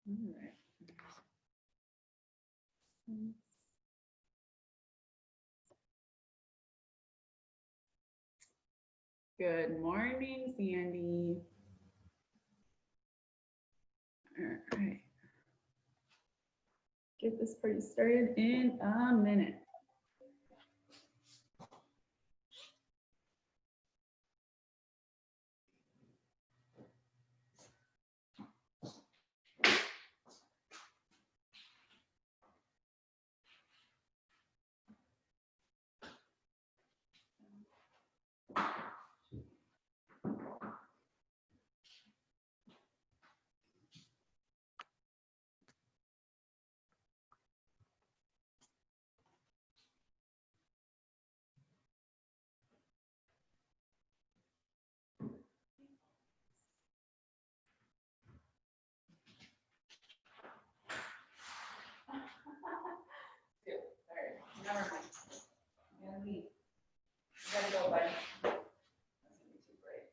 All right. Good morning, Sandy. All right. Get this party started in a minute. All right, never mind. I'm gonna leave. You gotta go, buddy. That's gonna be too bright.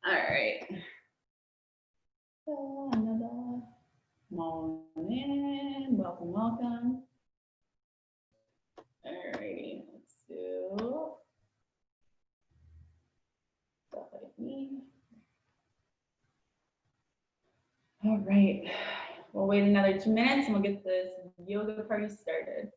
All right. Another morning. Welcome, welcome. All righty, let's do stuff like me. All right, we'll wait another 2 minutes and we'll get this yoga party started.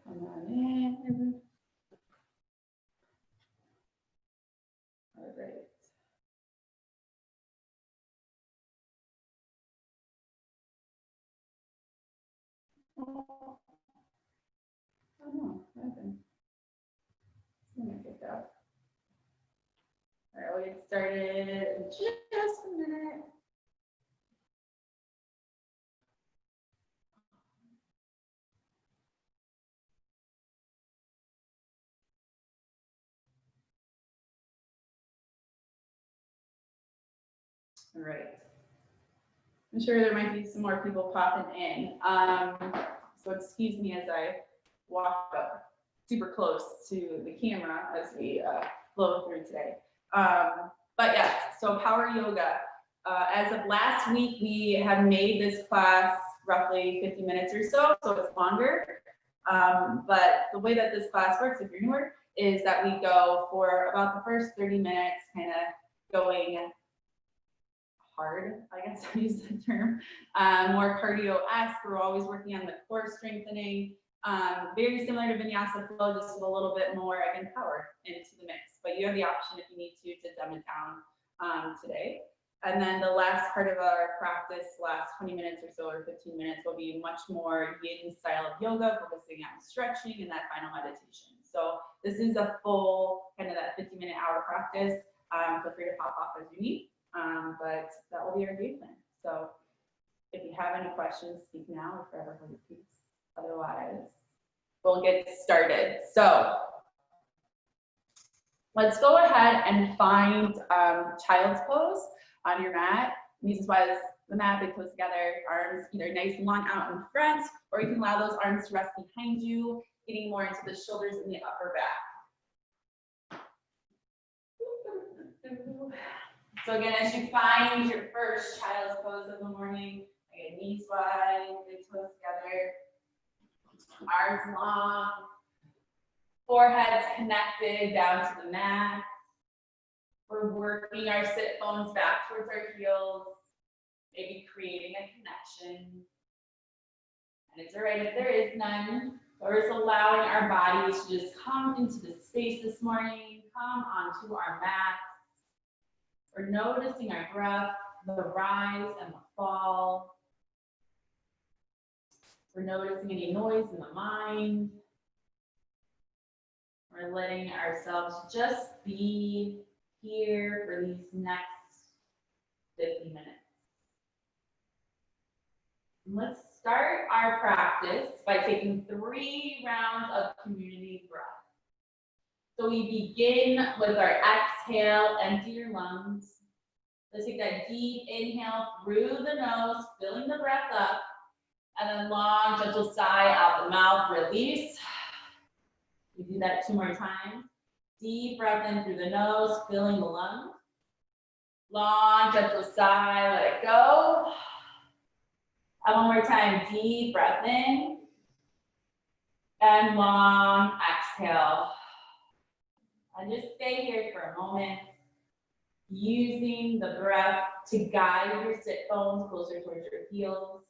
Come on in. All right. Oh no, nothing. Let me get that. All right, we'll get started in just a minute. All right. I'm sure there might be some more people popping in. So excuse me as I walk up super close to the camera as we flow through today. But yeah, so power yoga. As of last week, we have made this class roughly 50 minutes or so it's longer. But the way that this class works, if you're newer, is that we go for about the first 30 minutes, kind of going hard, I guess I use the term, more cardio-esque. We're always working on the core strengthening, very similar to vinyasa flow, just with a little bit more, again, power into the mix. But you have the option if you need to dumb it down today. And then the last part of our practice, last 20 minutes or so, or 15 minutes, will be much more yin style of yoga, focusing on stretching and that final meditation. So this is a full kind of that 50-minute hour practice. Feel free to pop off as you need. But that will be our game plan. So if you have any questions, speak now or forever hold your peace. Otherwise, we'll get started. So let's go ahead and find child's pose on your mat. Knees wide, the mat, big toes together, arms either nice and long out in front, or you can allow those arms to rest behind you, getting more into the shoulders and the upper back. So again, as you find your first child's pose of the morning, again, knees wide, big toes together, arms long, foreheads connected down to the mat. We're working our sit bones back towards our heels, maybe creating a connection. And it's all right if there is none. We're just allowing our bodies to just come into the space this morning, come onto our mat. We're noticing our breath, the rise and the fall. We're noticing any noise in the mind. We're letting ourselves just be here for these next 50 minutes. Let's start our practice by taking 3 rounds of community breath. So we begin with our exhale, empty your lungs. Let's take that deep inhale through the nose, filling the breath up, and then long, gentle sigh out the mouth, release. We do that 2 more times. Deep breath in through the nose, filling the lungs. Long, gentle sigh, let it go. And 1 more time, deep breath in. And long exhale. And just stay here for a moment, using the breath to guide your sit bones closer towards your heels.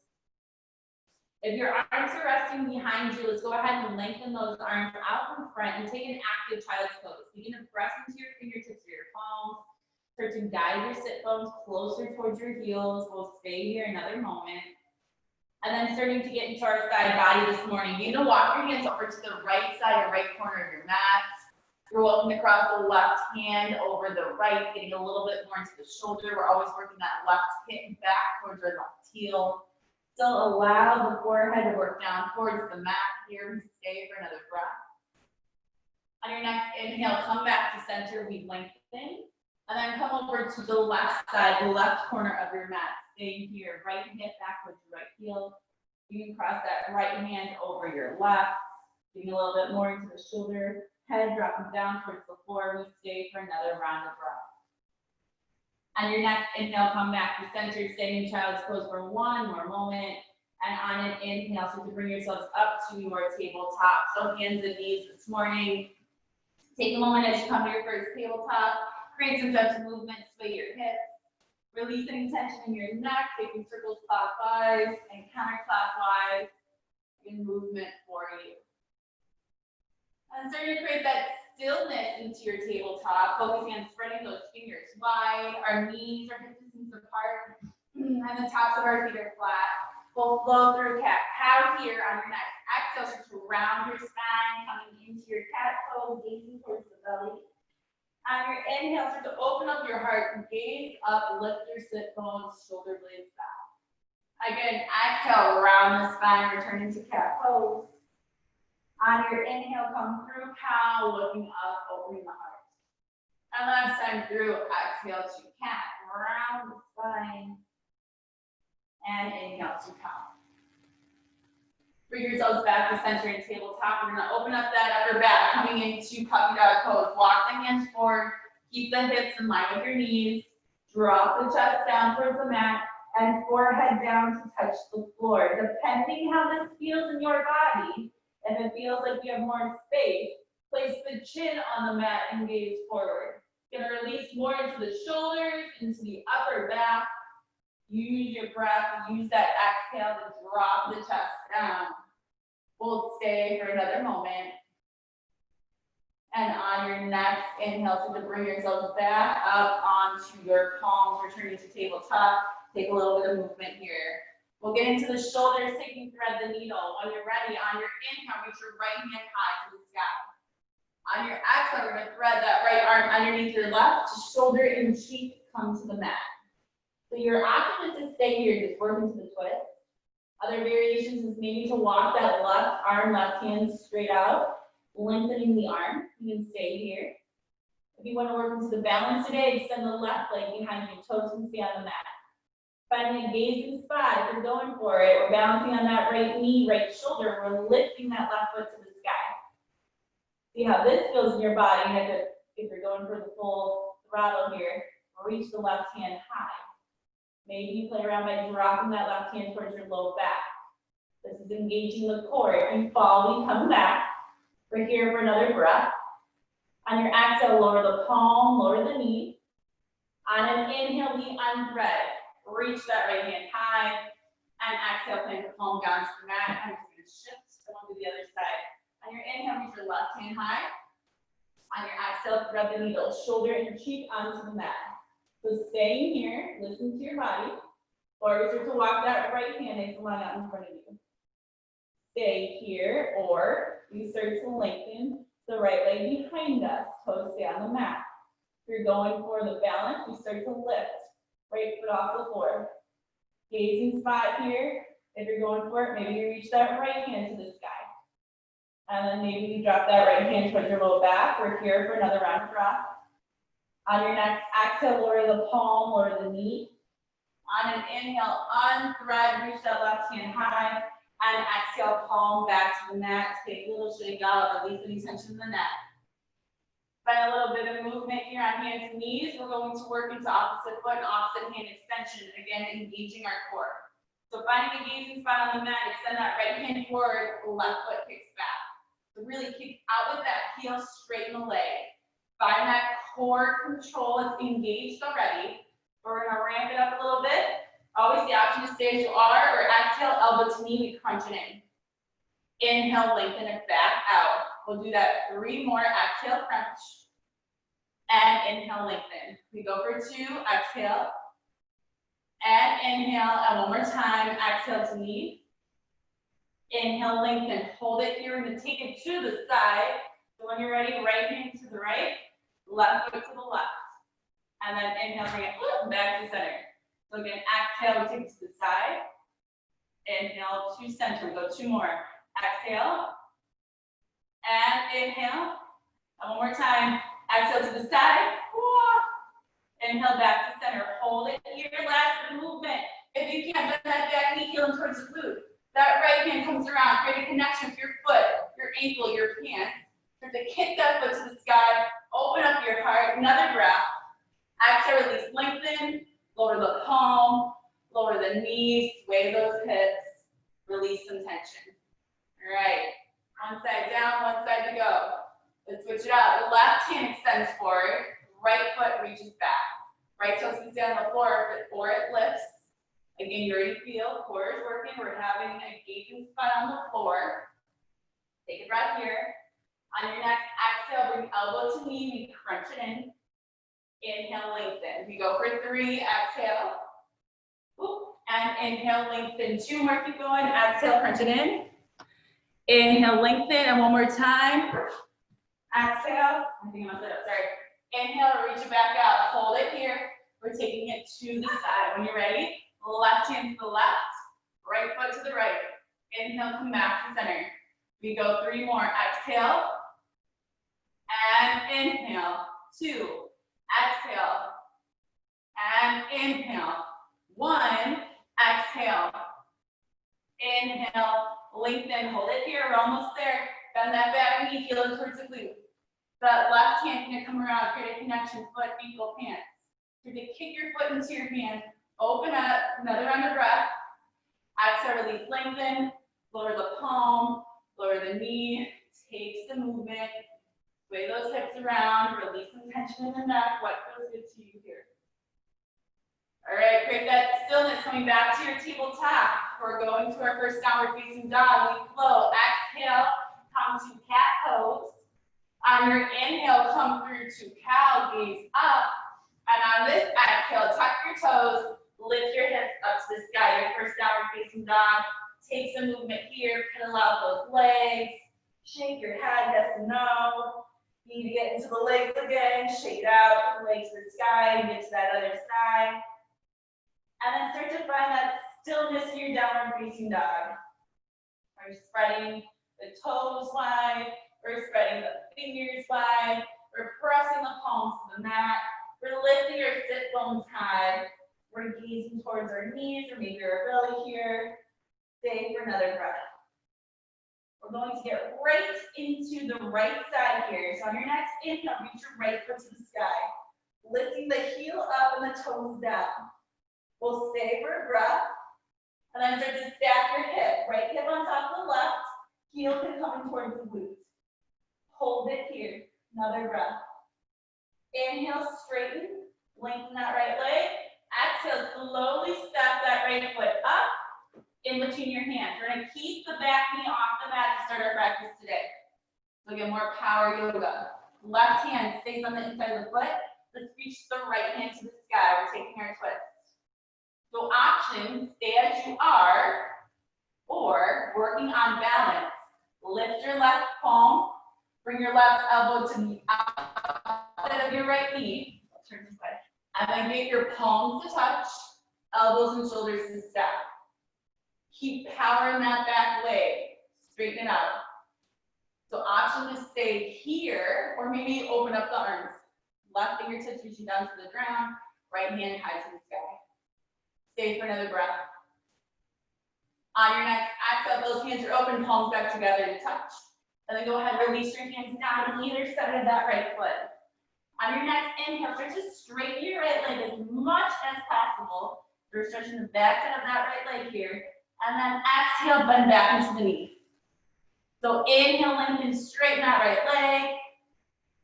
If your arms are resting behind you, let's go ahead and lengthen those arms out in front and take an active child's pose. Begin to press into your fingertips or your palms. Start to guide your sit bones closer towards your heels. We'll stay here another moment. And then starting to get into our side body this morning. You're gonna walk your hands over to the right side or right corner of your mat. You're walking across the left hand over the right, getting a little bit more into the shoulder. We're always working that left hip back towards our left heel. Still allow the forehead to work down towards the mat here. We stay for another breath. On your next inhale, come back to center, we lengthen. And then come over to the left side, the left corner of your mat. Staying here, right hip back towards your right heel. You can cross that right hand over your left, getting a little bit more into the shoulder. Head dropping down towards the floor. We stay for another round of breath. On your next inhale, come back to center, staying in child's pose for 1 more moment. And on an inhale, so to bring yourselves up to your tabletop. So hands and knees this morning. Take a moment as you come to your first tabletop. Create some gentle movement, sway your hips. Release any tension in your neck, taking circles clockwise and counterclockwise in movement for you. And starting to create that stillness into your tabletop, focusing on spreading those fingers wide. Our knees are hip distance apart, and the tops of our feet are flat. We'll flow through cat-cow here on your next exhale, start to round your spine, coming into your cat pose, gazing towards the belly. On your inhale, start to open up your heart, gaze up, lift your sit bones, shoulder blades down. Again, exhale, round the spine, returning to cat pose. On your inhale, come through cow, looking up, opening the heart. And last time through, exhale to cat, round the spine. And inhale to cow. Bring yourselves back to center and tabletop. We're gonna open up that upper back, coming into puppy dog pose. Walk the hands forward, keep the hips in line with your knees. Drop the chest down towards the mat and forehead down to touch the floor. Depending how this feels in your body, if it feels like you have more space, place the chin on the mat and gaze forward. You're gonna release more into the shoulders, into the upper back. Use your breath, use that exhale to drop the chest down. We'll stay for another moment. And on your next inhale, so to bring yourselves back up onto your palms, returning to tabletop. Take a little bit of movement here. We'll get into the shoulders, taking thread the needle. When you're ready, on your inhale, reach your right hand high to the sky. On your exhale, we're gonna thread that right arm underneath your left, shoulder and cheek come to the mat. So your option is to stay here, just work into the twist. Other variations is maybe to walk that left arm, left hand straight out, lengthening the arm. You can stay here. If you want to work into the balance today, extend the left leg behind you, toes can stay on the mat. Finding a gazing spot, if you're going for it, we're balancing on that right knee, right shoulder, we're lifting that left foot to the sky. See how this feels in your body, and if you're going for the full throttle here, reach the left hand high. Maybe you play around by dropping that left hand towards your low back. This is engaging the core. If you fall, we come back. We're here for another breath. On your exhale, lower the palm, lower the knee. On an inhale, we unthread. Reach that right hand high. And exhale, plant the palm down to the mat. I'm just going to shift to the other side. On your inhale, reach your left hand high. On your exhale, thread the needle, shoulder and cheek onto the mat. So staying here, listen to your body, or start to walk that right hand nice and long out in front of you. Stay here, or you start to lengthen the right leg behind us, toes stay on the mat. If you're going for the balance, you start to lift, right foot off the floor. Gazing spot here. If you're going for it, maybe you reach that right hand to the sky. And then maybe you drop that right hand towards your low back. We're here for another round of breath. On your next exhale, lower the palm, lower the knee. On an inhale, unthread, reach that left hand high. And exhale, palm back to the mat. Take a little shake out, release any tension in the neck. Find a little bit of movement here on hands and knees. We're going to work into opposite foot and opposite hand extension. Again, engaging our core. So finding a gazing spot on the mat, extend that right hand forward, left foot kicks back. So really kick out with that heel, straighten the leg. Find that core control is engaged already. We're gonna ramp it up a little bit. Always the option to stay as you are, or exhale, elbow to knee, we crunch it in. Inhale, lengthen it back out. We'll do that 3 more, exhale, crunch. And inhale, lengthen. We go for 2, exhale. And inhale, and one more time, exhale to knee. Inhale, lengthen, hold it here, we're gonna take it to the side. So when you're ready, right hand to the right, left foot to the left. And then inhale, bring it back to center. So again, exhale, we take it to the side. Inhale to center, we go 2 more. Exhale. And inhale. And one more time, exhale to the side. Inhale back to center, hold it here, last bit of movement. If you can't, bend that back knee, heeling towards the glute. That right hand comes around, create a connection with your foot, your ankle, your pant. Start to kick that foot to the sky, open up your heart, another breath. Exhale, release, lengthen, lower the palm, lower the knees, sway those hips, release some tension. All right, one side down, one side to go. Let's switch it out. The left hand extends forward, right foot reaches back. Right toes can stay on the floor, or it lifts. Again, you already feel core is working. We're having a gazing spot on the floor. Take a breath here. On your next exhale, bring elbow to knee, we crunch it in. Inhale, lengthen. We go for 3, exhale. And inhale, lengthen. 2 more, keep going. Exhale, crunch it in. Inhale, lengthen, and one more time. Exhale. I think I messed it up, sorry. Inhale, reach it back out. Hold it here. We're taking it to the side. When you're ready, left hand to the left, right foot to the right. Inhale, come back to center. We go 3 more. Exhale. And inhale. 2. Exhale. And inhale. 1. Exhale. Inhale. Lengthen. Hold it here. We're almost there. Bend that back knee, heel towards the glute. That left hand can come around, create a connection, foot, ankle, pants. You're gonna kick your foot into your hand. Open up, another round of breath. Exhale, release, lengthen. Lower the palm, lower the knee. Take the movement. Sway those hips around. Release some tension in the neck. What feels good to you here? All right, create that stillness. Coming back to your tabletop. We're going to our first downward facing dog. We flow. Exhale, come to cat pose. On your inhale, come through to cow, gaze up. And on this exhale, tuck your toes, lift your hips up to the sky. Your first downward facing dog. Take some movement here, pedal out those legs. Shake your head, yes and no. You need to get into the legs again. Shake it out, legs to the sky, get to that other side. And then start to find that stillness in your downward facing dog. Are you spreading the toes wide? We're spreading the fingers wide. We're pressing the palms to the mat. We're lifting our sit bones high. We're gazing towards our knees or maybe our belly here. Stay for another breath. We're going to get right into the right side here. So on your next inhale, reach your right foot to the sky. Lifting the heel up and the toes down. We'll stay for a breath. And then start to stack your hip. Right hip on top of the left. Heel can come in towards the glutes. Hold it here. Another breath. Inhale, straighten. Lengthen that right leg. Exhale, slowly step that right foot up in between your hands. We're going to keep the back knee off the mat to start our practice today. So get more power yoga. Left hand stays on the inside of the foot. Let's reach the right hand to the sky. We're taking our twist. So options, stay as you are, or working on balance. Lift your left palm, bring your left elbow to the outside of your right knee. Turn this way. And then get your palms to touch, elbows and shoulders to stack. Keep powering that back leg. Straighten it out. So option to stay here, or maybe open up the arms. Left fingertips reaching down to the ground, right hand high to the sky. Stay for another breath. On your next exhale, those hands are open, palms back together to touch. And then go ahead, release your hands down on either side of that right foot. On your next inhale, start to straighten your right leg as much as possible. We're stretching the back side of that right leg here. And then exhale, bend back into the knee. So inhale, lengthen, straighten that right leg.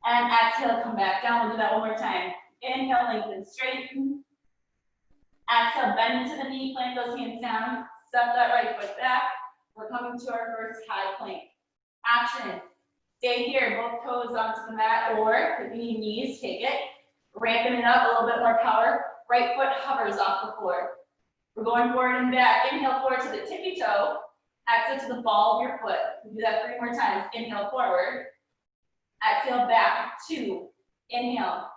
And exhale, come back down. We'll do that one more time. Inhale, lengthen, straighten. Exhale, bend into the knee, plant those hands down. Step that right foot back. We're coming to our first high plank. Action. Stay here, both toes onto the mat, or if you need knees, take it. Ramping it up, a little bit more power. Right foot hovers off the floor. We're going forward and back. Inhale forward to the tippy toe. Exhale to the ball of your foot. We'll do that 3 more times. Inhale forward. Exhale back. 2. Inhale.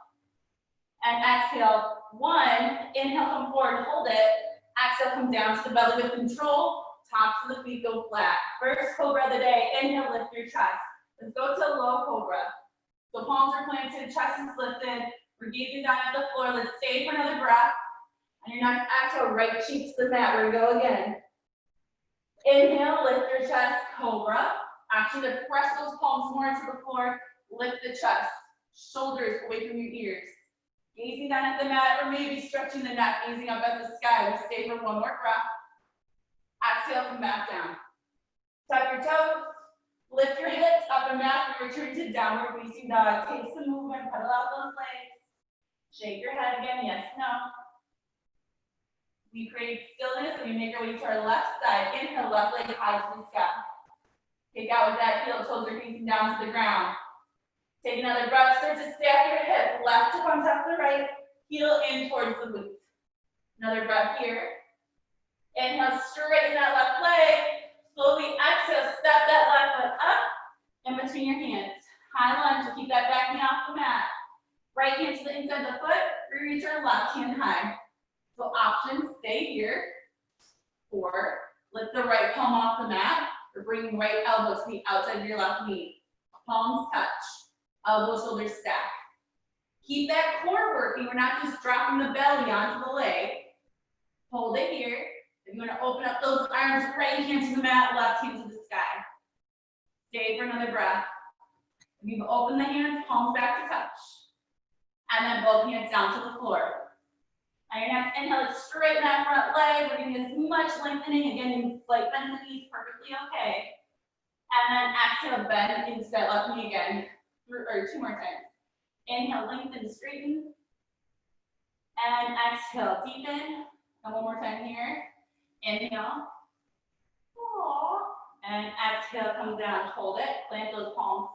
And exhale. 1. Inhale, come forward, hold it. Exhale, come down to the belly with control. Tops of the feet go flat. First cobra of the day. Inhale, lift your chest. Let's go to low cobra. So palms are planted, chest is lifted. We're gazing down at the floor. Let's stay for another breath. On your next exhale, right cheek to the mat. Here we go again. Inhale, lift your chest, cobra. Action to press those palms more into the floor. Lift the chest. Shoulders away from your ears. Gazing down at the mat, or maybe stretching the neck, gazing up at the sky. We stay for 1 more breath. Exhale, come back down. Tap your toes. Lift your hips up and back. We return to downward facing dog. Take some movement, pedal out those legs. Shake your head again, yes, no. We create stillness and we make our way to our left side. Inhale, left leg high to the sky. Take out with that heel, toes are facing down to the ground. Take another breath, start to stack your hip. Left hip on top of the right, heel in towards the glutes. Another breath here. Inhale, straighten that left leg. Slowly exhale, step that left foot up in between your hands. High lunge to keep that back knee off the mat. Right hand to the inside of the foot, we return left hand high. So options, stay here, or lift the right palm off the mat, or bring right elbow to the outside of your left knee. Palms touch, elbow, shoulders stack. Keep that core working. We're not just dropping the belly onto the leg. Hold it here. If you want to open up those arms, right hand to the mat, left hand to the sky. Stay for another breath. If you've opened the hands, palms back to touch. And then both hands down to the floor. On your next inhale, let's straighten that front leg. We're getting as much lengthening. Again, slight bend in the knees, perfectly okay. And then exhale, bend into that left knee again. 2 more times. Inhale, lengthen, straighten. And exhale, deepen. And 1 more time here. Inhale. Aww. And exhale, come down, hold it. Plant those palms.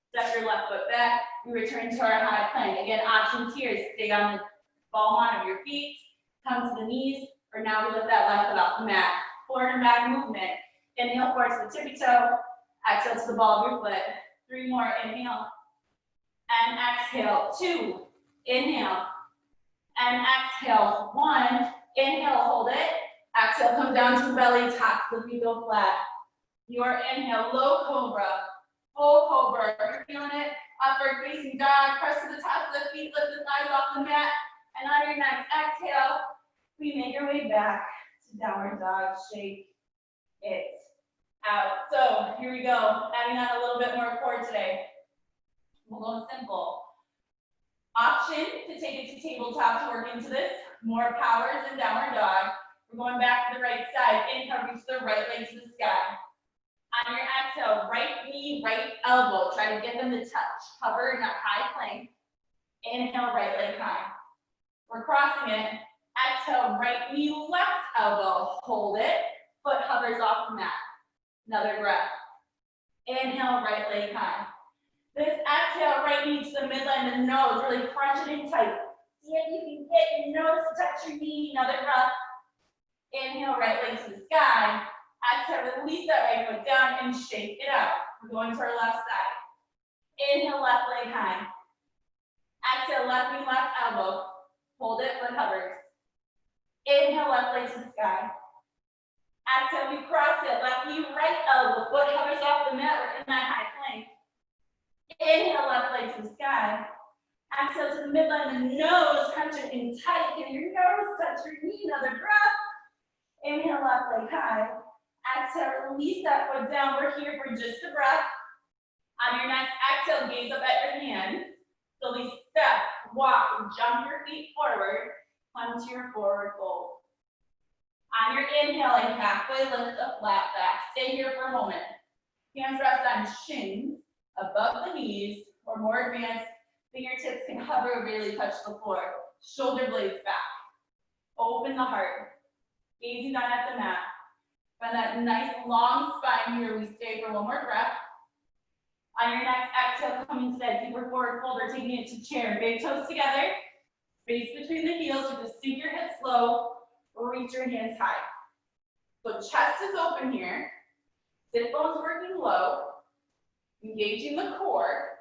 Step your left foot back. We return to our high plank. Again, options here is stay on the ball line of your feet, come to the knees, or now we lift that left foot off the mat. Forward and back movement. Inhale forward to the tippy toe. Exhale to the ball of your foot. 3 more. Inhale. And exhale. 2. Inhale. And exhale. 1. Inhale, hold it. Exhale, come down to the belly, top the feet go flat. Your inhale, low cobra, full cobra. You're feeling it. Upward facing dog. Press to the top of the feet, lift the thighs off the mat. And on your next exhale, we make our way back to downward dog. Shake it out. So here we go. Adding on a little bit more core today. We'll go simple. Option to take it to tabletop to work into this. More powers in downward dog. We're going back to the right side. Inhale, reach the right leg to the sky. On your exhale, right knee, right elbow. Try to get them to touch. Hover in that high plank. Inhale, right leg high. We're crossing it. Exhale, right knee, left elbow. Hold it. Foot hovers off the mat. Another breath. Inhale, right leg high. This exhale, right knee to the midline, the nose, really crunch it in tight. See if you can get your nose to touch your knee. Another breath. Inhale, right leg to the sky. Exhale, release that right foot down and shake it out. We're going to our left side. Inhale, left leg high. Exhale, left knee, left elbow. Hold it, foot hovers. Inhale, left leg to the sky. Exhale, we cross it. Left knee, right elbow. Foot hovers off the mat. We're in that high plank. Inhale, left leg to the sky. Exhale to the midline, the nose, crunch it in tight. Get your nose, touch your knee. Another breath. Inhale, left leg high. Exhale, release that foot down. We're here for just a breath. On your next exhale, gaze up at your hands. Slowly step, walk, and jump your feet forward. Come to your forward fold. On your inhale, and halfway lift the flat back. Stay here for a moment. Hands rest on shins, above the knees, or more advanced, fingertips can hover or barely touch the floor. Shoulder blades back. Open the heart. Gazing down at the mat. Find that nice long spine here. We stay for one more breath. On your next exhale, come into that deeper forward fold or taking it to chair. Big toes together. Space between the heels. So just sink your hips low or reach your hands high. So chest is open here. Sit bones working low. Engaging the core.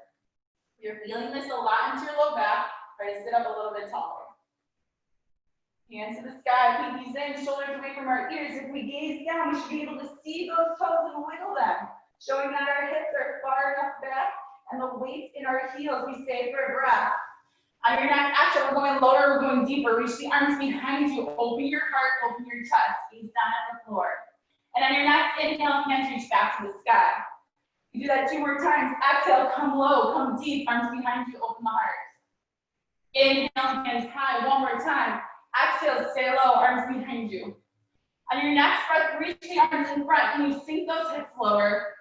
You're feeling this a lot into your low back. Try to sit up a little bit taller. Hands to the sky, pinkies in, shoulders away from our ears. If we gaze down, we should be able to see those toes and wiggle them, showing that our hips are far enough back and the weight in our heels. We stay for a breath. On your next exhale, we're going lower, we're going deeper. Reach the arms behind you. Open your heart, open your chest. Gaze down at the floor. And on your next inhale, hands reach back to the sky. You do that 2 more times. Exhale, come low, come deep. Arms behind you, open the heart. Inhale, hands high. 1 more time. Exhale, stay low, arms behind you. On your next breath, reach the arms in front. Can you sink those hips lower?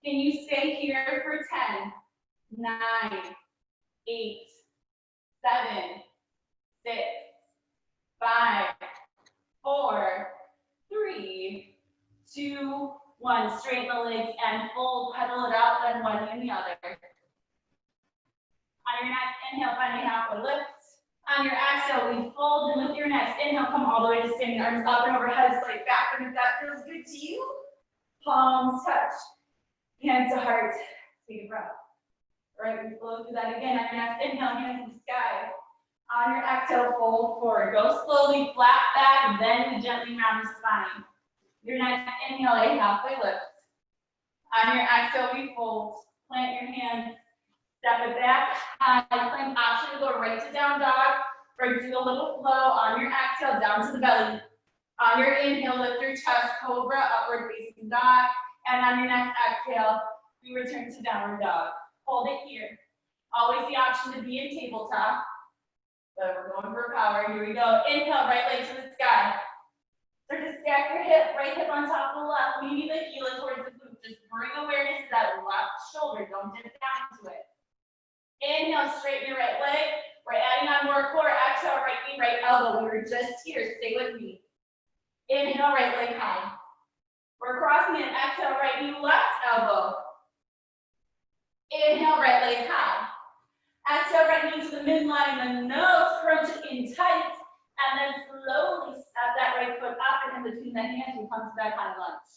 Can you stay here for 10, 9, 8, 7, 6, 5, 4, 3, 2, 1. Straighten the legs and fold, pedal it out, then one and the other. On your next inhale, find a halfway lift. On your exhale, we fold, and with your next inhale, come all the way to standing, arms up and overhead, slight back, and if that feels good to you, palms touch, hand to heart, take a breath. All right, we flow through that again. On your next inhale, hands to the sky. On your exhale, fold forward. Go slowly, flat back, then we gently round the spine. Your next inhale, a halfway lift. On your exhale, we fold, plant your hands. Step it back, high plank option to go right to down dog, right to a little flow. On your exhale, down to the belly. On your inhale, lift your chest, cobra, upward facing dog. And on your next exhale, we return to downward dog. Hold it here. Always the option to be in tabletop. But we're going for power. Here we go. Inhale, right leg to the sky. Start to stack your hip, right hip on top of the left. Maybe the heel towards the glute. Just bring awareness to that left shoulder. Don't dip down into it. Inhale, straighten your right leg. We're adding on more core. Exhale, right knee, right elbow. We were just here. Stay with me. Inhale, right leg high. We're crossing it. Exhale, right knee, left elbow. Inhale, right leg high. Exhale, right knee to the midline. The nose, crunch it in tight. And then slowly step that right foot up and in between the hands, we come to that high lunge.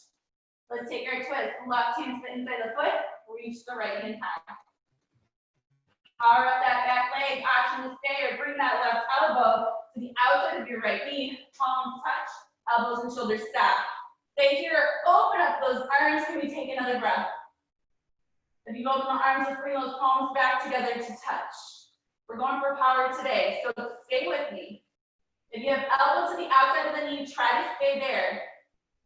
Let's take our twist. Left hand to the inside of the foot. Reach the right hand high. Power up that back leg, option to stay or bring that left elbow to the outside of your right knee. Palms touch, elbows and shoulders stack. Stay here, open up those arms. Can we take another breath? If you've opened the arms, let's bring those palms back together to touch. We're going for power today, so stay with me. If you have elbow to the outside of the knee, try to stay there.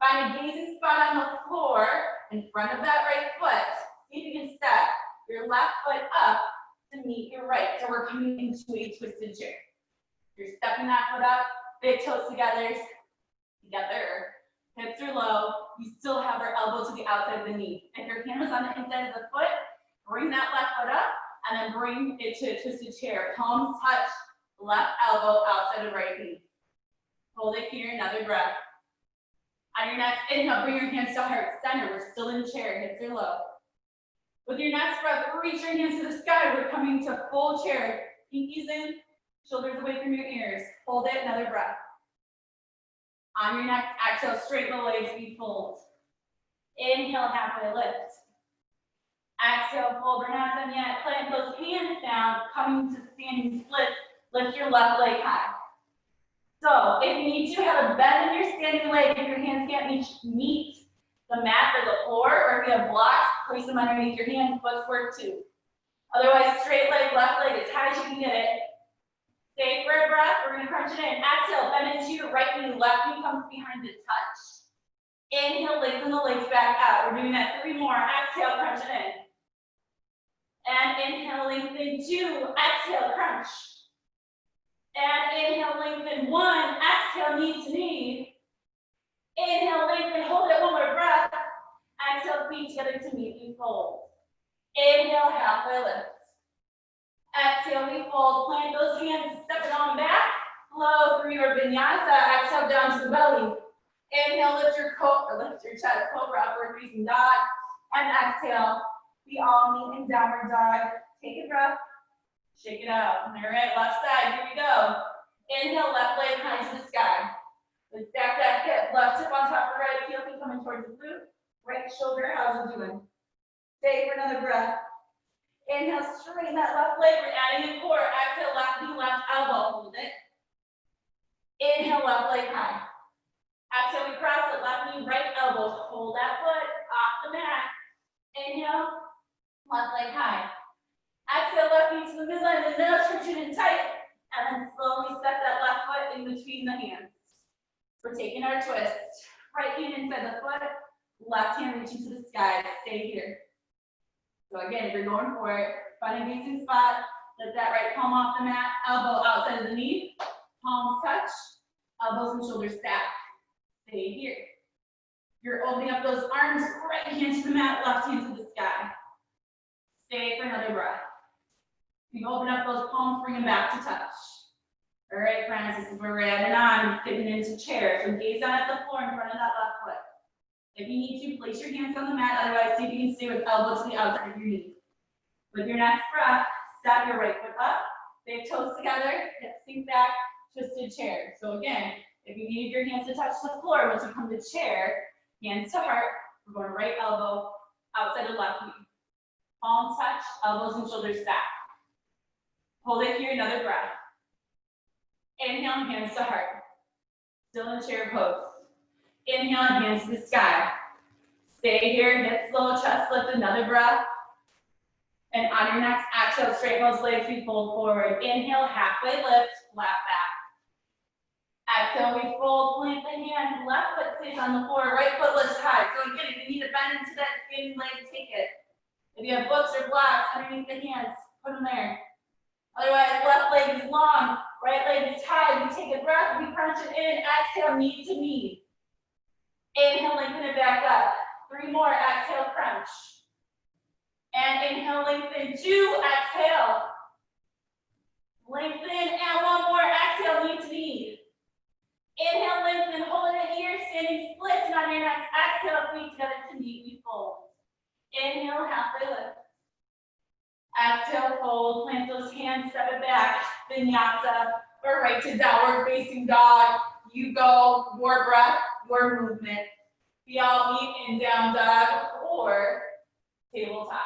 Find a gazing spot on the floor in front of that right foot. See if you can step your left foot up to meet your right. So we're coming into a twisted chair. You're stepping that foot up, big toes together. Hips are low. You still have our elbow to the outside of the knee. If your hand is on the inside of the foot, bring that left foot up and then bring it to a twisted chair. Palms touch, left elbow outside of right knee. Hold it here, another breath. On your next inhale, bring your hands to heart center. We're still in chair, hips are low. With your next breath, reach your hands to the sky. We're coming to full chair. Pinkies in, shoulders away from your ears. Hold it, another breath. On your next exhale, straighten the legs, feet fold. Inhale, halfway lift. Exhale, fold. We're not done yet. Plant those hands down, coming to standing split. Lift your left leg high. So if you need to, have a bend in your standing leg. If your hands can't meet the mat or the floor, or if you have blocks, place them underneath your hands. Let's work too. Otherwise, straight leg, left leg, as high as you can get it. Stay for a breath. We're going to crunch it in. Exhale, bend into your right knee. Left knee comes behind the touch. Inhale, lengthen the legs back out. We're doing that 3 more. Exhale, crunch it in. And inhale, lengthen 2. Exhale, crunch. And inhale, lengthen 1. Exhale, knee to knee. Inhale, lengthen, hold it, 1 more breath. Exhale, feet together to meet, you fold. Inhale, halfway lift. Exhale, we fold. Plant those hands, step it on back. Flow through your vinyasa. Exhale, down to the belly. Inhale, lift your chest, cobra, upward facing dog. And exhale, we all meet in downward dog. Take a breath. Shake it out. All right, left side, here we go. Inhale, left leg high to the sky. Let's stack that hip. Left hip on top of right heel, keep coming towards the glute. Right shoulder, how's it doing? Stay for another breath. Inhale, straighten that left leg. We're adding a core. Exhale, left knee, left elbow. Hold it. Inhale, left leg high. Exhale, we cross it. Left knee, right elbow. Hold that foot off the mat. Inhale, left leg high. Exhale, left knee to the midline, and now stretch it in tight. And then slowly step that left foot in between the hands. We're taking our twist. Right hand inside the foot, left hand reaching to the sky. Stay here. So again, if you're going for it, find a decent spot. Let that right palm off the mat, elbow outside of the knee, palms touch, elbows and shoulders stack. Stay here. You're opening up those arms, right hand to the mat, left hand to the sky. Stay for another breath. You open up those palms, bring them back to touch. All right, friends, this is where we're adding on, getting into chair. So gaze down at the floor in front of that left foot. If you need to, place your hands on the mat. Otherwise, see if you can stay with elbow to the outside of your knee. With your next breath, step your right foot up, big toes together, hips sink back, twisted chair. So again, if you need your hands to touch the floor, once you come to chair, hands to heart, we're going right elbow, outside of left knee. Palms touch, elbows and shoulders stack. Hold it here, another breath. Inhale, hands to heart. Still in chair pose. Inhale, hands to the sky. Stay here, hips low, chest lift, another breath. And on your next exhale, straighten those legs, we fold forward. Inhale, halfway lift, flat back. Exhale, we fold, plant the hand, left foot stays on the floor, right foot lifts high. So again, if you need to bend into that skinny leg, take it. If you have books or blocks underneath the hands, put them there. Otherwise, left leg is long, right leg is high. We take a breath, we crunch it in, exhale, knee to knee. Inhale, lengthen it back up. 3 more, exhale, crunch. And inhale, lengthen, 2, exhale. Lengthen, and 1 more, exhale, knee to knee. Inhale, lengthen, hold it here, standing splits, and on your next exhale, feet together to meet, we fold. Inhale, halfway lift. Exhale, fold, plant those hands, step it back, vinyasa, or right to downward facing dog. You go, your breath, your movement. We all meet in down dog or tabletop.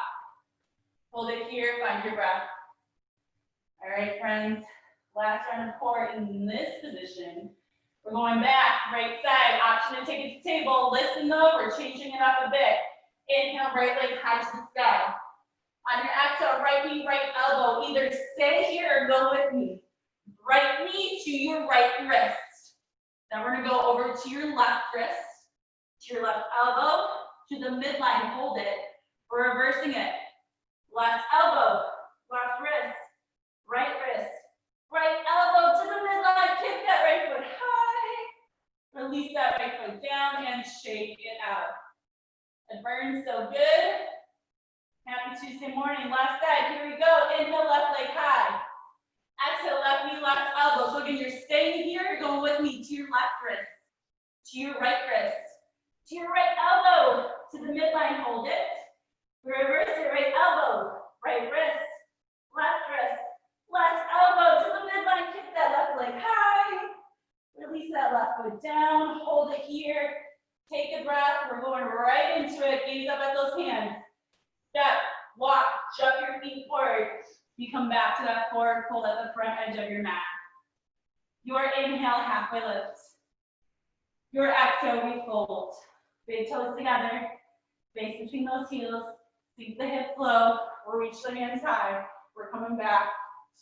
Hold it here, find your breath. All right, friends, last round of core in this position. We're going back, right side, option to take it to table, listen though, we're changing it up a bit. Inhale, right leg high to the sky. On your exhale, right knee, right elbow. Either stay here or go with me. Right knee to your right wrist. Then we're gonna go over to your left wrist, to your left elbow, to the midline, hold it. We're reversing it. Left elbow, left wrist, right elbow to the midline, kick that right foot high. Release that right foot down and shake it out. It burns so good. Happy Tuesday morning. Left side, here we go. Inhale, left leg high. Exhale, left knee, left elbow. So again, you're staying here, you're going with me to your left wrist, to your right wrist, to your right elbow, to the midline, hold it. Reverse it, right elbow, right wrist, left elbow to the midline, kick that left leg high. Release that left foot down, hold it here. Take a breath, we're going right into it. Gaze up at those hands. Step, walk, jump your feet forward. You come back to that forward fold at the front edge of your mat. Your inhale, halfway lift. Your exhale, we fold. Big toes together, space between those heels. Sink the hips low, or reach the hands high. We're coming back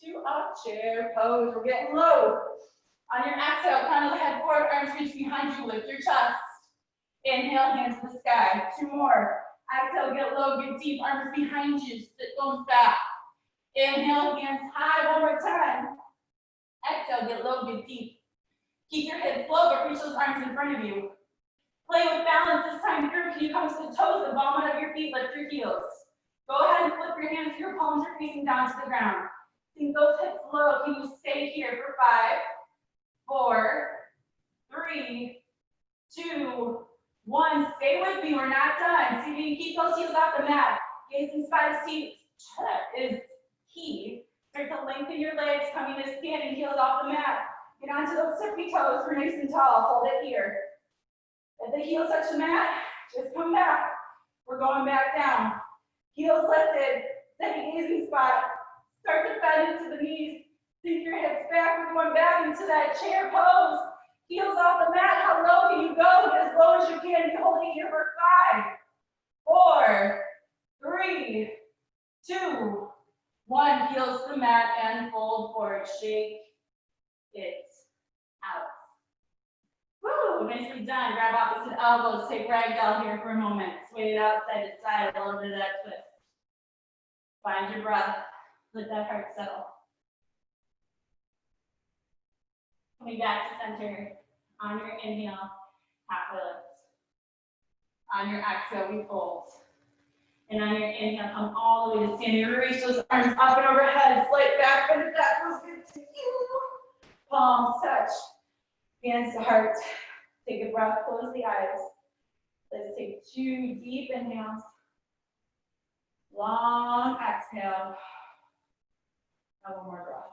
to a chair pose. We're getting low. On your exhale, crown of the head forward, arms reach behind you, lift your chest. Inhale, hands to the sky. 2 more. Exhale, get low, get deep, arms behind you, sit bones back. Inhale, hands high, 1 more time. Exhale, get low, get deep. Keep your hips low, but reach those arms in front of you. Play with balance this time through. Can you come to the toes, the bottom of your feet, lift your heels. Go ahead and flip your hands, your palms are facing down to the ground. Sink those hips low. Can you stay here for 5, 4, 3, 2, 1. Stay with me, we're not done. See if you can keep those heels off the mat. Gaze and spine seat is key. Start to lengthen your legs, coming to standing, heels off the mat. Get onto those tippy toes, we're nice and tall, hold it here. If the heels touch the mat, just come back. We're going back down. Heels lifted, steady gazing spot. Start to bend into the knees. Sink your hips back, we're going back into that chair pose. Heels off the mat, how low can you go? Get as low as you can. You hold it here for 5, 4, 3, 2, 1. Heels to the mat and fold forward. Shake it out. Woo, nicely done. Grab opposite elbows. Take ragdoll here for a moment. Sway it out side to side. A little bit of that twist. Find your breath. Let that heart settle. Coming back to center. On your inhale, halfway lift. On your exhale, we fold. And on your inhale, come all the way to standing. Reach those arms up and overhead. Slight back bend if that feels good to you. Palms touch. Hands to heart. Take a breath, close the eyes. Let's take 2 deep inhales. Long exhale. And 1 more breath.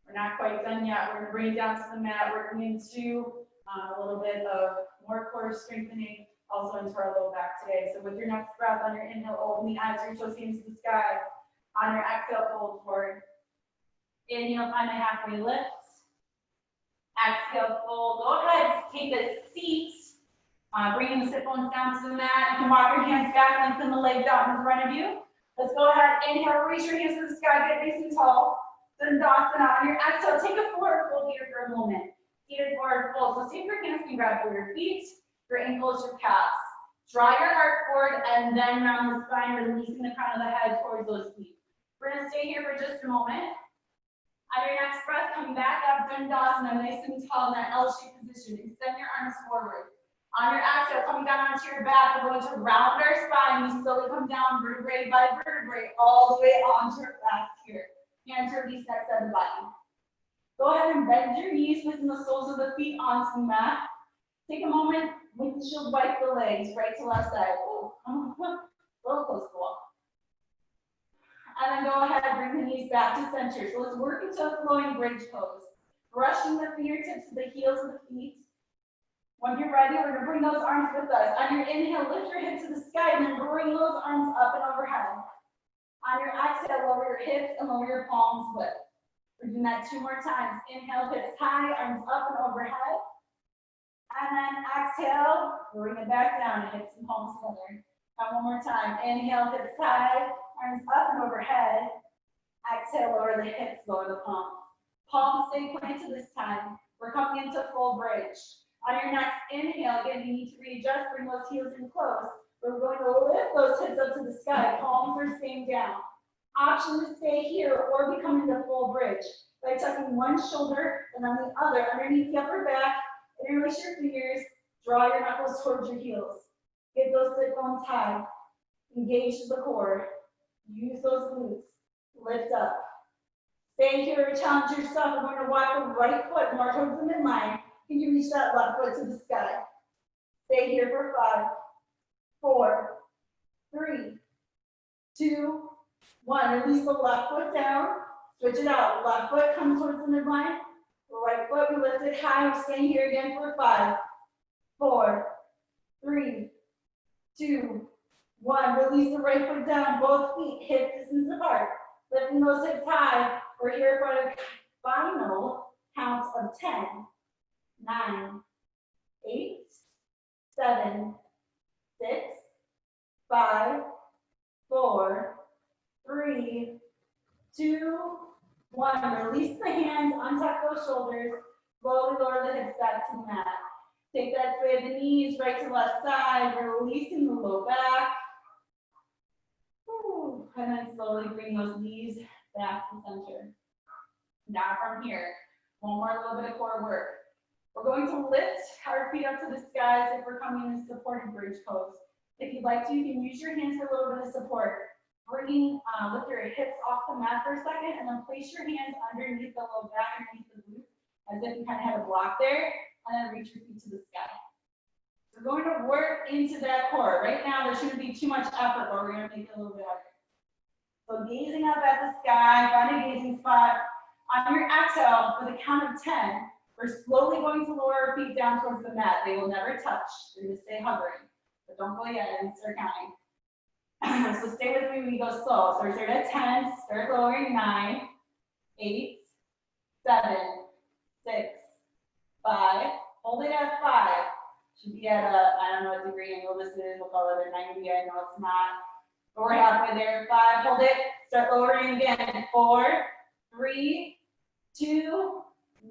We're not quite done yet. We're going to bring it down to the mat, working into a little bit of more core strengthening, also into our low back today. So with your next breath, on your inhale, open the eyes, reach those hands to the sky. On your exhale, fold forward. Inhale, find a halfway lift. Exhale, fold. Go ahead, take a seat. Bringing the sit bones down to the mat. You can walk your hands back, lengthen the legs out in front of you. Let's go ahead, inhale, reach your hands to the sky, get nice and tall. Dandasana. On your exhale, take a forward fold here for a moment. Seated forward fold. So see if your hands can grab for your feet, your ankles, your calves. Draw your heart forward and then round the spine, releasing the crown of the head towards those feet. We're going to stay here for just a moment. On your next breath, coming back up, Dandasana, nice and tall in that L-shaped position. Extend your arms forward. On your exhale, coming down onto your back, we're going to round our spine. We slowly come down vertebrae by vertebrae, all the way onto our back here. Hands release next to the body. Go ahead and bend your knees, lifting the soles of the feet onto the mat. Take a moment, windshield wipe the legs, right to left side. Oh, come on, a little close to the wall. And then go ahead and bring the knees back to center. So let's work into a flowing bridge pose. Brushing the fingertips to the heels of the feet. When you're ready, we're going to bring those arms with us. On your inhale, lift your hips to the sky and then bring those arms up and overhead. On your exhale, lower your hips and lower your palms with. We're doing that 2 more times. Inhale, hips high, arms up and overhead. And then exhale, bring it back down, hips and palms together. And 1 more time. Inhale, hips high, arms up and overhead. Exhale, lower the hips, lower the palms. Palms stay planted this time. We're coming into full bridge. On your next inhale, again, you need to readjust, bring those heels in close. We're going to lift those hips up to the sky. Palms are staying down. Option to stay here or become into full bridge by tucking one shoulder and then the other underneath the upper back. Interlace your fingers. Draw your knuckles towards your heels. Get those sit bones high. Engage the core. Use those glutes. Lift up. Stay here. Challenge yourself. We're going to walk the right foot more towards the midline. Can you reach that left foot to the sky? Stay here for 5, 4, 3, 2, 1. Release the left foot down. Switch it out. Left foot comes towards the midline. Right foot, we lift it high. We're staying here again for 5, 4, 3, 2, 1. Release the right foot down. Both feet hip distance apart. Lifting those hips high. We're here for a final count of 10, 9, 8, 7, 6, 5, 4, 3, 2, 1. Release the hands, untuck those shoulders, slowly lower the hips back to the mat. Take that sway of the knees right to left side. We're releasing the low back. Whew. And then slowly bring those knees back to center. Now from here, one more little bit of core work. We're going to lift our feet up to the skies if we're coming in supported bridge pose. If you'd like to, you can use your hands for a little bit of support. Lift your hips off the mat for a second, and then place your hands underneath the low back, underneath the glutes, as if you kind of have a block there, and then reach your feet to the sky. We're going to work into that core. Right now, there shouldn't be too much effort, but we're going to make it a little bit harder. So gazing up at the sky, find a gazing spot. On your exhale, for the count of 10, we're slowly going to lower our feet down towards the mat. They will never touch. They're going to stay hovering. But don't go yet and start counting. So stay with me when we go slow. So we start at 10, start lowering. 9, 8, 7, 6, 5. Hold it at 5. Should be at a, I don't know what degree angle this is. We'll call it a 90. I know it's not. But we're halfway there. 5. Hold it. Start lowering again. 4, 3, 2,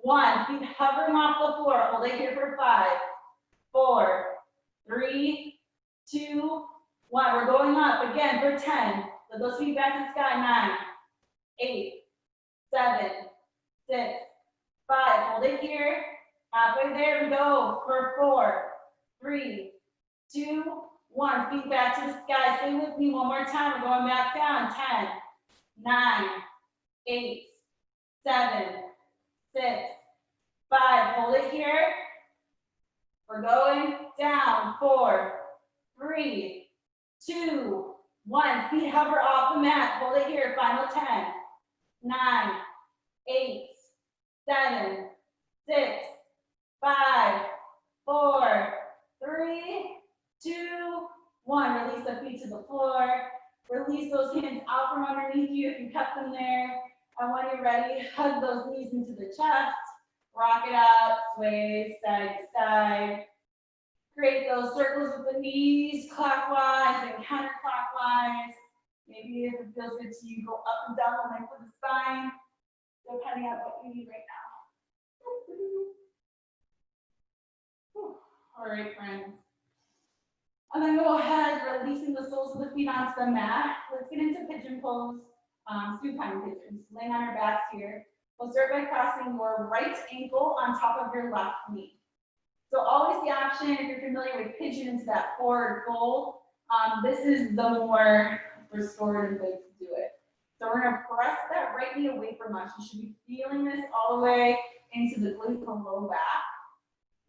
1. Feet hovering off the floor. Hold it here for 5, 4, 3, 2, 1. We're going up again for 10. Let those feet back to the sky. 9, 8, 7, 6, 5. Hold it here. Halfway there we go for 4, 3, 2, 1. Feet back to the sky. Stay with me one more time. We're going back down. 10, 9, 8, 7, 6, 5. Hold it here. We're going down. 4, 3, 2, 1. Feet hover off the mat. Hold it here. Final 10, 9, 8, 7, 6, 5, 4, 3, 2, 1. Release the feet to the floor. Release those hands out from underneath you if you kept them there. And when you're ready, hug those knees into the chest. Rock it out, sway side to side. Create those circles with the knees, clockwise and counterclockwise. Maybe if it feels good to you, go up and down the length of the spine, depending on what you need right now. All right, friends. And then go ahead, releasing the soles of the feet onto the mat. Let's get into pigeon pose, supine pigeons. Laying on our backs here. We'll start by crossing your right ankle on top of your left knee. So always the option, if you're familiar with pigeon, into that forward fold. This is the more restorative way to do it. So we're going to press that right knee away from us. You should be feeling this all the way into the glute and the low back.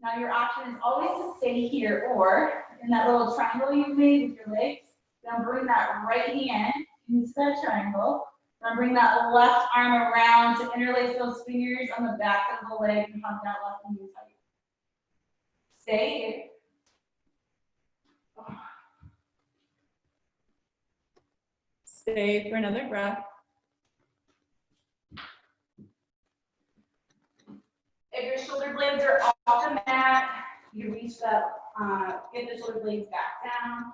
Now your option is always to stay here, or in that little triangle you've made with your legs, then bring that right hand into that triangle. Then bring that left arm around to interlace those fingers on the back of the leg and hug that left knee tight. Stay here. Stay for another breath. If your shoulder blades are off the mat, you reach that, get the shoulder blades back down.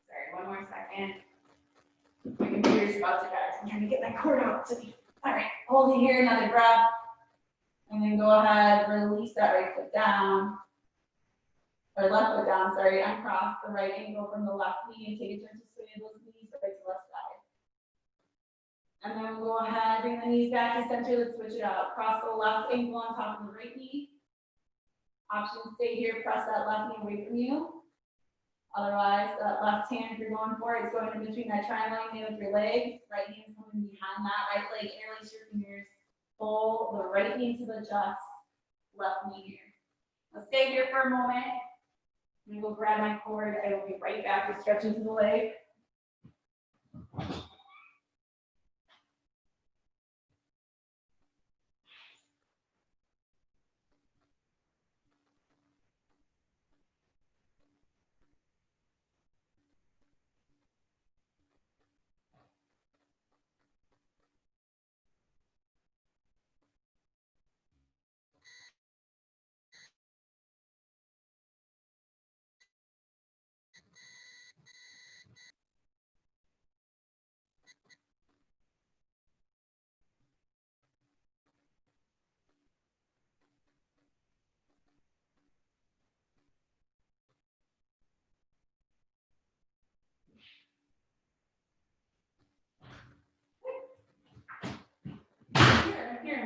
Sorry, one more second. My computer's about to die. I'm trying to get my cord out to me. All right, hold it here, another breath. And then go ahead, release that right foot down. Or left foot down, sorry. Uncross the right ankle from the left knee and take a turn to sway those knees right to left side. And then go ahead, bring the knees back to center. Let's switch it out. Cross the left ankle on top of the right knee. Option, stay here, press that left knee away from you. Otherwise, that left hand, if you're going for it, is going in between that triangle you made with your legs. Right hand is coming behind that right leg. Interlace your fingers. Pull the right knee to the chest. Left knee here. Let's stay here for a moment. I'm gonna go grab my cord. I will be right back with stretching to the leg.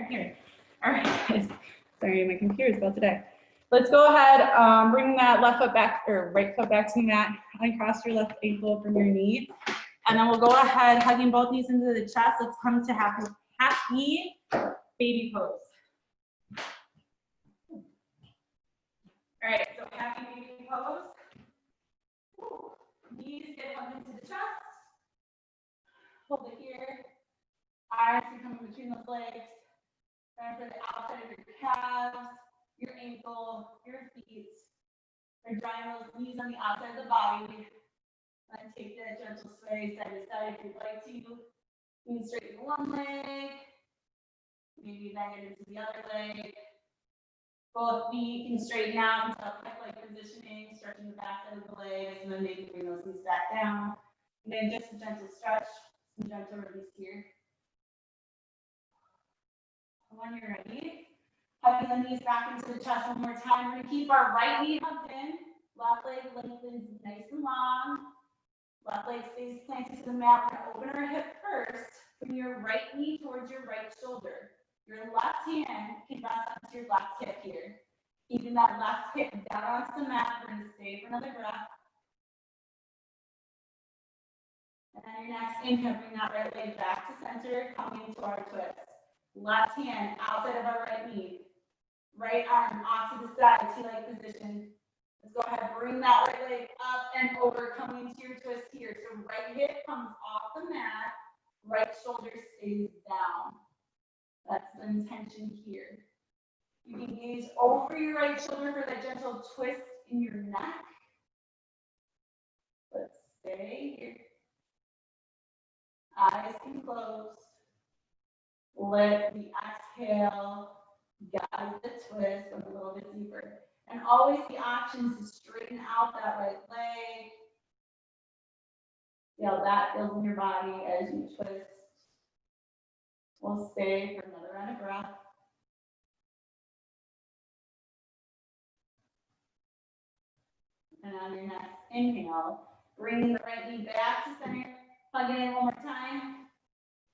Here. All right, guys. Sorry, my computer's about to die. Let's go ahead, bring that left foot back, or right foot back to the mat. Uncross your left ankle from your knee. And then we'll go ahead, hugging both knees into the chest. Let's come to happy baby pose. All right, so happy baby pose. Knees get hugged into the chest. Hold it here. Arms can come in between those legs. Try for the outside of your calves, your ankle, your feet. We're drawing those knees on the outside of the body. And take that gentle sway side to side if you'd like to. You can straighten one leg. Maybe bend it into the other leg. Both feet can straighten out into a pec-like positioning, stretching the back side of the legs, and then maybe bring those knees back down. And then just a gentle stretch, some gentle release here. When you're ready, hugging the knees back into the chest one more time. We're going to keep our right knee hugged in. Left leg lengthens nice and long. Left leg stays planted to the mat. We're going to open our hip first. Bring your right knee towards your right shoulder. Your left hand can rest onto your left hip here. Keeping that left hip down onto the mat. We're going to stay for another breath. And then your next inhale, bring that right leg back to center, coming into our twist. Left hand outside of our right knee. Right arm off to the side, T-like position. Let's go ahead, bring that right leg up and over, coming into your twist here. So right hip comes off the mat, right shoulder stays down. That's the intention here. You can gaze over your right shoulder for that gentle twist in your neck. Let's stay here. Eyes can close. Let the exhale guide the twist a little bit deeper. And always the option to straighten out that right leg. Feel that builds in your body as you twist. We'll stay for another round of breath. And on your next inhale, bring the right knee back to center. Hug it in one more time.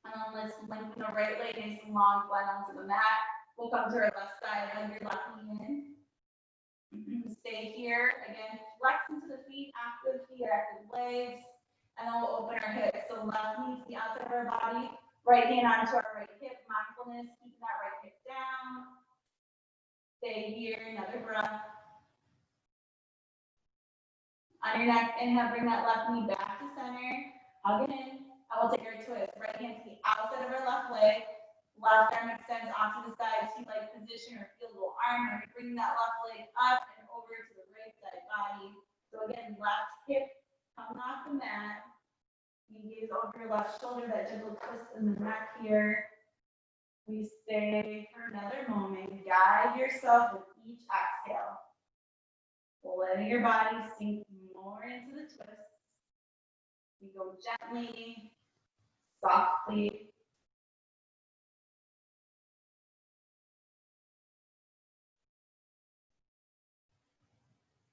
And then let's lengthen the right leg nice and long, flat onto the mat. We'll come to our left side, hug your left knee in. Stay here. Again, flex into the feet, active legs. And then we'll open our hips. So left knee to the outside of our body. Right hand onto our right hip. Mindfulness, keeping that right hip down. Stay here, another breath. On your next inhale, bring that left knee back to center. Hug it in. And we'll take our twist. Right hand to the outside of our left leg. Left arm extends off to the side, T-like position or field goal arm. And bring that left leg up and over to the right side body. So again, left hip coming off the mat. You gaze over your left shoulder, that gentle twist in the neck here. We stay for another moment. Guide yourself with each exhale. Letting your body sink more into the twist. We go gently, softly.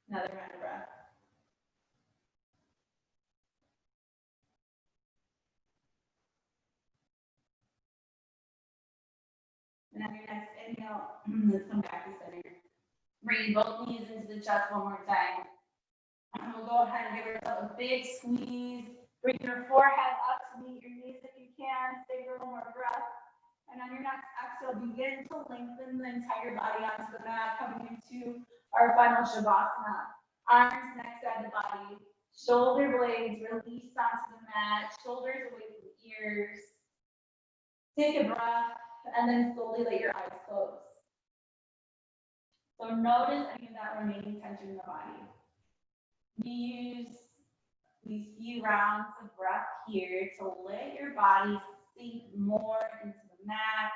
Another round of breath. And on your next inhale, let's come back to center. Bring both knees into the chest one more time. And we'll go ahead and give yourself a big squeeze. Bring your forehead up to meet your knees if you can. Take a little more breath. And on your next exhale, begin to lengthen the entire body onto the mat, coming into our final Shavasana. Arms next side of the body. Shoulder blades release onto the mat. Shoulders away from the ears. Take a breath, and then slowly let your eyes close. So notice any of that remaining tension in the body. We use these few rounds of breath here to let your body sink more into the mat,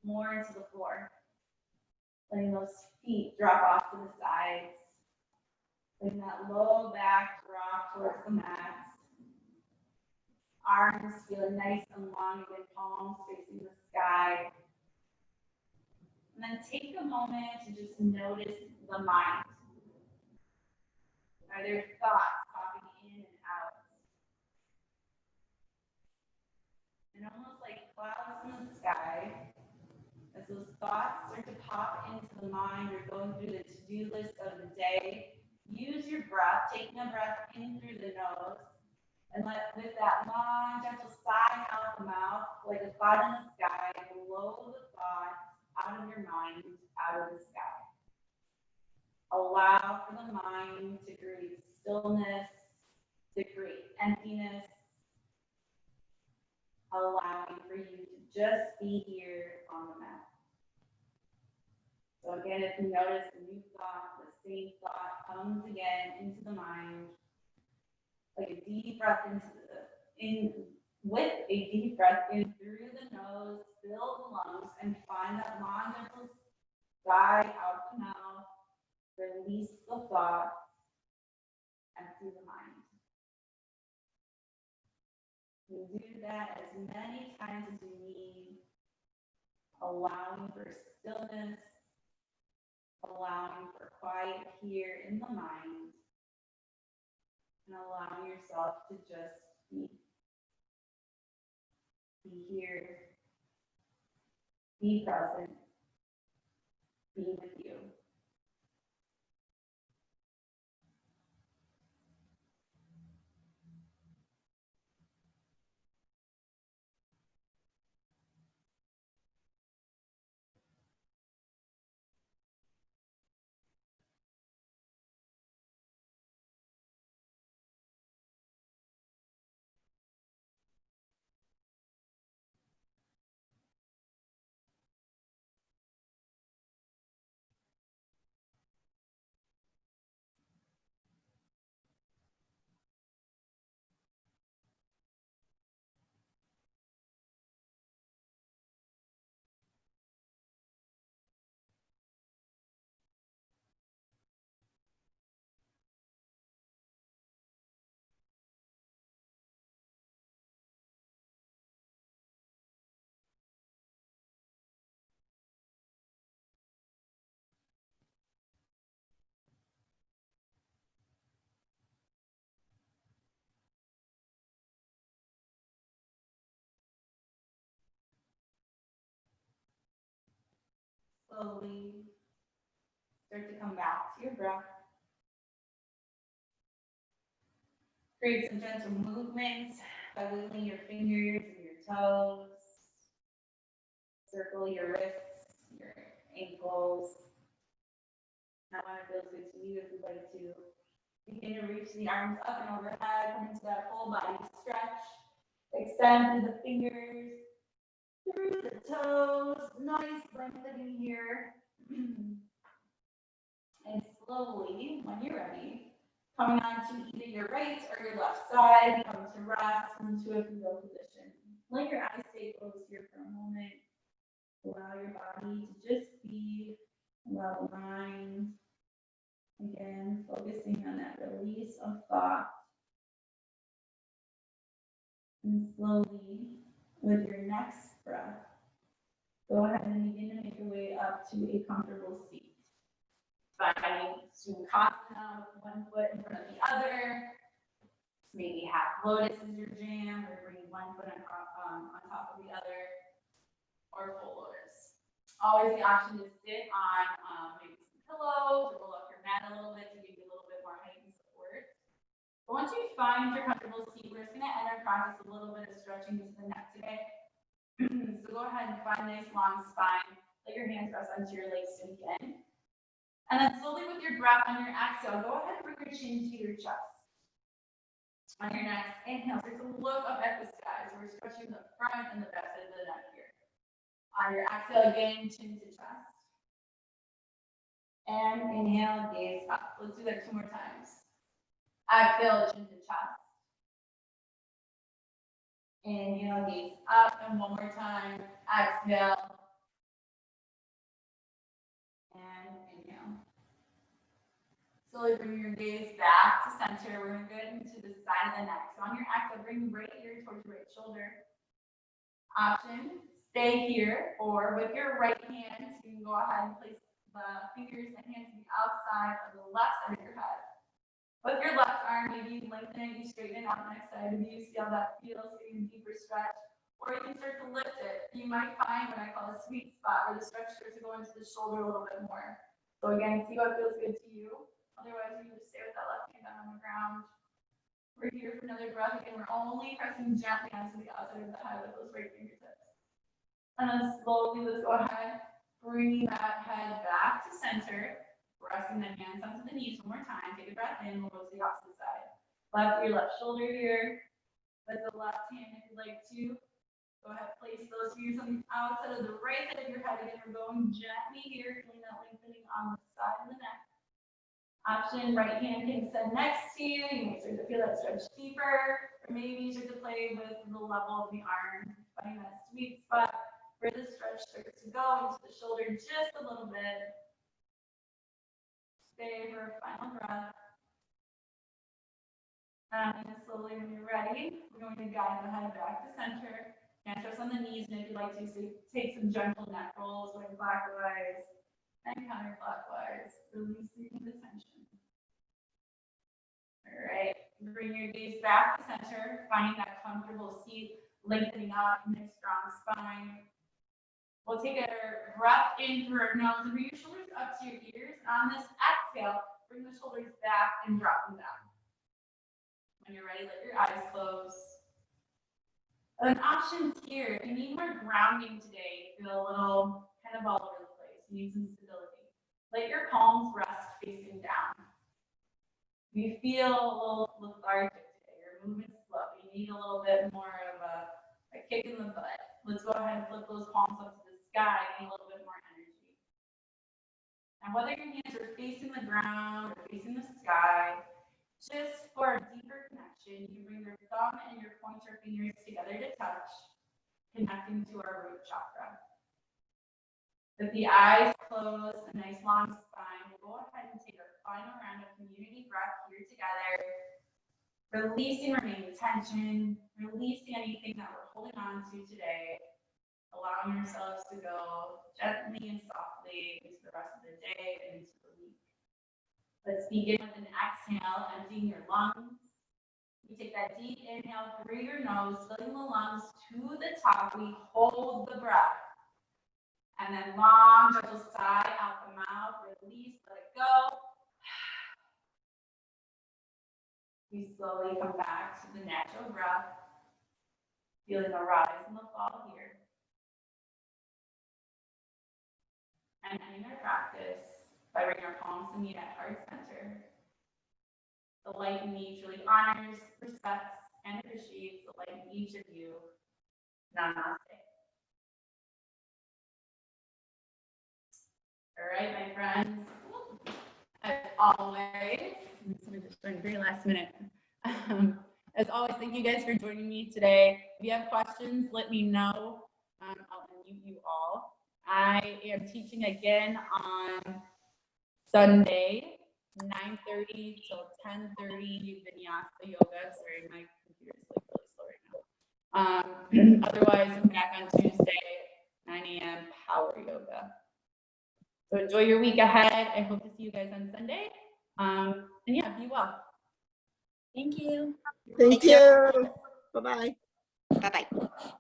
more into the floor. Letting those feet drop off to the sides. Letting that low back drop towards the mat. Arms feeling nice and long again, palms facing the sky. And then take a moment to just notice the mind. Are there thoughts popping in and out? And almost like clouds in the sky, as those thoughts start to pop into the mind or going through the to-do list of the day, use your breath, taking a breath in through the nose, and let with that long, gentle sigh out the mouth, like a cloud in the sky, blow the thoughts out of your mind, out of the sky. Allow for the mind to create stillness, to create emptiness, allowing for you to just be here on the mat. So again, if you notice a new thought, the same thought comes again into the mind, like a deep breath with a deep breath in through the nose, fill the lungs, and find that long, gentle sigh out the mouth. Release the thought and through the mind. You do that as many times as you need, allowing for stillness, allowing for quiet here in the mind, and allowing yourself to just be here, be present, be with you. Slowly start to come back to your breath. Create some gentle movements by wiggling your fingers and your toes. Circle your wrists, your ankles. That one feels good to you if you'd like to. Begin to reach the arms up and overhead, come into that full body stretch. Extend through the fingers, through the toes. Nice lengthening here. And slowly, when you're ready, coming onto either your right or your left side, come to rest into a fetal position. Let your eyes stay closed here for a moment. Allow your body to just be, allow the mind. Again, focusing on that release of thought. And slowly, with your next breath, go ahead and begin to make your way up to a comfortable seat. Finding Sukhasana with one foot in front of the other. Maybe half lotus is your jam, or bring one foot on top of the other, or full lotus. Always the option to sit on maybe some pillows, or roll up your mat a little bit to give you a little bit more height and support. But once you find your comfortable seat, we're just gonna end our practice with a little bit of stretching to the neck today. So go ahead and find a nice long spine. Let your hands rest onto your legs sink in. And then slowly with your breath on your exhale, go ahead and bring your chin to your chest. On your next inhale, start to look up at the sky. So we're stretching the front and the back side of the neck here. On your exhale, again, chin to chest. And inhale, gaze up. Let's do that 2 more times. Exhale, chin to chest. Inhale, gaze up. And 1 more time. Exhale. And inhale. Slowly bring your gaze back to center. We're going to go into the side of the neck. So on your exhale, bring right ear towards your right shoulder. Option, stay here, or with your right hand, you can go ahead and place the fingers and hands to the outside of the left side of your head. With your left arm, maybe lengthen it, you straighten it out next side of you, see how that feels, getting a deeper stretch. Or you can start to lift it. You might find what I call a sweet spot, where the stretch starts to go into the shoulder a little bit more. So again, see what feels good to you. Otherwise, you can just stay with that left hand down on the ground. We're here for another breath. Again, we're only pressing gently onto the outside of the head with those right fingertips. And then slowly, let's go ahead, bring that head back to center. Resting the hands onto the knees 1 more time. Take a breath in. We'll go to the opposite side. Left your left shoulder here. With the left hand, if you'd like to, go ahead, place those fingers on the outside of the right side of your head. Again, we're going gently here, feeling that lengthening on the side of the neck. Option, right hand can sit next to you. You may start to feel that stretch deeper, or maybe you start to play with the level of the arm, finding that sweet spot where the stretch starts to go into the shoulder just a little bit. Stay for a final breath. And slowly, when you're ready, we're going to guide the head back to center. Hands rest on the knees, and if you'd like to, so take some gentle neck rolls, going clockwise and counterclockwise, releasing the tension. All right, bring your gaze back to center, finding that comfortable seat, lengthening up, nice strong spine. We'll take a breath in through our nose and bring your shoulders up to your ears. On this exhale, bring the shoulders back and drop them down. When you're ready, let your eyes close. An option here, if you need more grounding today, you feel a little kind of all over the place, you need some stability. Let your palms rest facing down. You feel a little lethargic today, your movement's slow, you need a little bit more of a kick in the butt. Let's go ahead and flip those palms up to the sky, and a little bit more energy. And whether your hands are facing the ground or facing the sky, just for a deeper connection, you can bring your thumb and your pointer fingers together to touch, connecting to our root chakra. With the eyes closed, a nice long spine, we'll go ahead and take our final round of community breath here together, releasing remaining tension, releasing anything that we're holding on to today, allowing ourselves to go gently and softly into the rest of the day and into the week. Let's begin with an exhale, emptying your lungs. You take that deep inhale through your nose, filling the lungs to the top. We hold the breath. And then long, gentle sigh out the mouth. Release, let it go. We slowly come back to the natural breath, feeling the rise and the fall here. And ending our practice by bringing our palms to meet at heart center. The light in me truly honors, respects, and appreciates the light in each of you. Namaste. All right, my friends. As always, I'm just joined very last minute. As always, thank you guys for joining me today. If you have questions, let me know. I'll unmute you all. I am teaching again on Sunday, 9:30 till 10:30 vinyasa yoga. Sorry, my computer's like really slow right now. Otherwise, I'm back on Tuesday, 9 a.m. power yoga. So enjoy your week ahead. I hope to see you guys on Sunday. And yeah, be well. Thank you. Thank you. Bye-bye. Bye-bye.